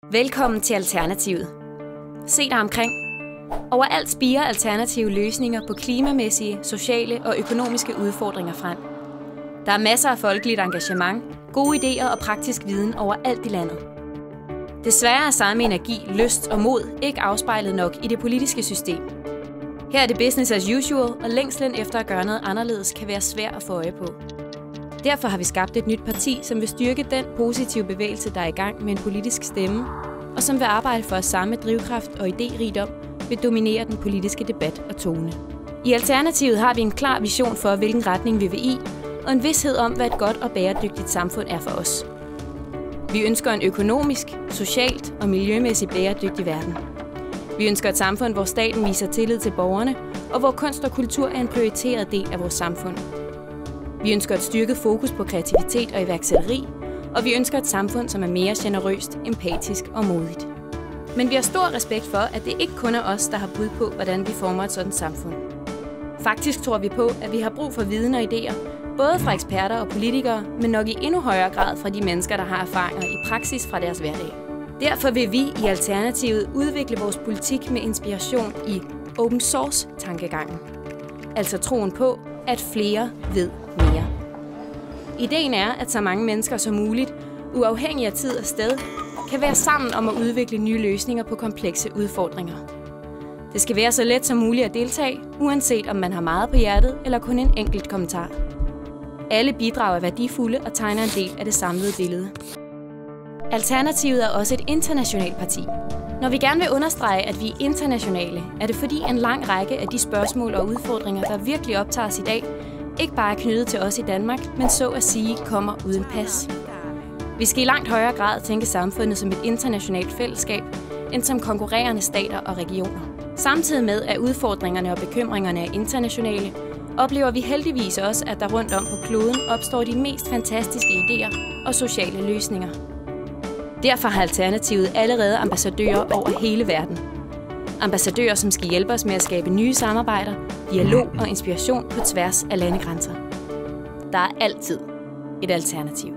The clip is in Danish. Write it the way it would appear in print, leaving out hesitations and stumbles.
Velkommen til Alternativet. Se dig omkring. Overalt spirer alternative løsninger på klimamæssige, sociale og økonomiske udfordringer frem. Der er masser af folkeligt engagement, gode idéer og praktisk viden overalt i landet. Desværre er samme energi, lyst og mod ikke afspejlet nok i det politiske system. Her er det business as usual, og længslen efter at gøre noget anderledes kan være svær at få øje på. Derfor har vi skabt et nyt parti, som vil styrke den positive bevægelse, der er i gang med en politisk stemme, og som vil arbejde for, at samme drivkraft og idérigdom vil dominere den politiske debat og tone. I Alternativet har vi en klar vision for, hvilken retning vi vil i, og en vished om, hvad et godt og bæredygtigt samfund er for os. Vi ønsker en økonomisk, socialt og miljømæssigt bæredygtig verden. Vi ønsker et samfund, hvor staten viser tillid til borgerne, og hvor kunst og kultur er en prioriteret del af vores samfund. Vi ønsker et styrket fokus på kreativitet og iværksætteri, og vi ønsker et samfund, som er mere generøst, empatisk og modigt. Men vi har stor respekt for, at det ikke kun er os, der har bud på, hvordan vi former et sådan samfund. Faktisk tror vi på, at vi har brug for viden og idéer, både fra eksperter og politikere, men nok i endnu højere grad fra de mennesker, der har erfaringer i praksis fra deres hverdag. Derfor vil vi i Alternativet udvikle vores politik med inspiration i open source-tankegangen. Altså troen på, at flere ved mere. Ideen er, at så mange mennesker som muligt, uafhængig af tid og sted, kan være sammen om at udvikle nye løsninger på komplekse udfordringer. Det skal være så let som muligt at deltage, uanset om man har meget på hjertet eller kun en enkelt kommentar. Alle bidrag er værdifulde og tegner en del af det samlede billede. Alternativet er også et internationalt parti. Når vi gerne vil understrege, at vi er internationale, er det fordi en lang række af de spørgsmål og udfordringer, der virkelig optager os i dag, ikke bare er knyttet til os i Danmark, men så at sige kommer uden pas. Vi skal i langt højere grad tænke samfundet som et internationalt fællesskab, end som konkurrerende stater og regioner. Samtidig med, at udfordringerne og bekymringerne er internationale, oplever vi heldigvis også, at der rundt om på kloden opstår de mest fantastiske idéer og sociale løsninger. Derfor har Alternativet allerede ambassadører over hele verden. Ambassadører, som skal hjælpe os med at skabe nye samarbejder, dialog og inspiration på tværs af landegrænser. Der er altid et alternativ.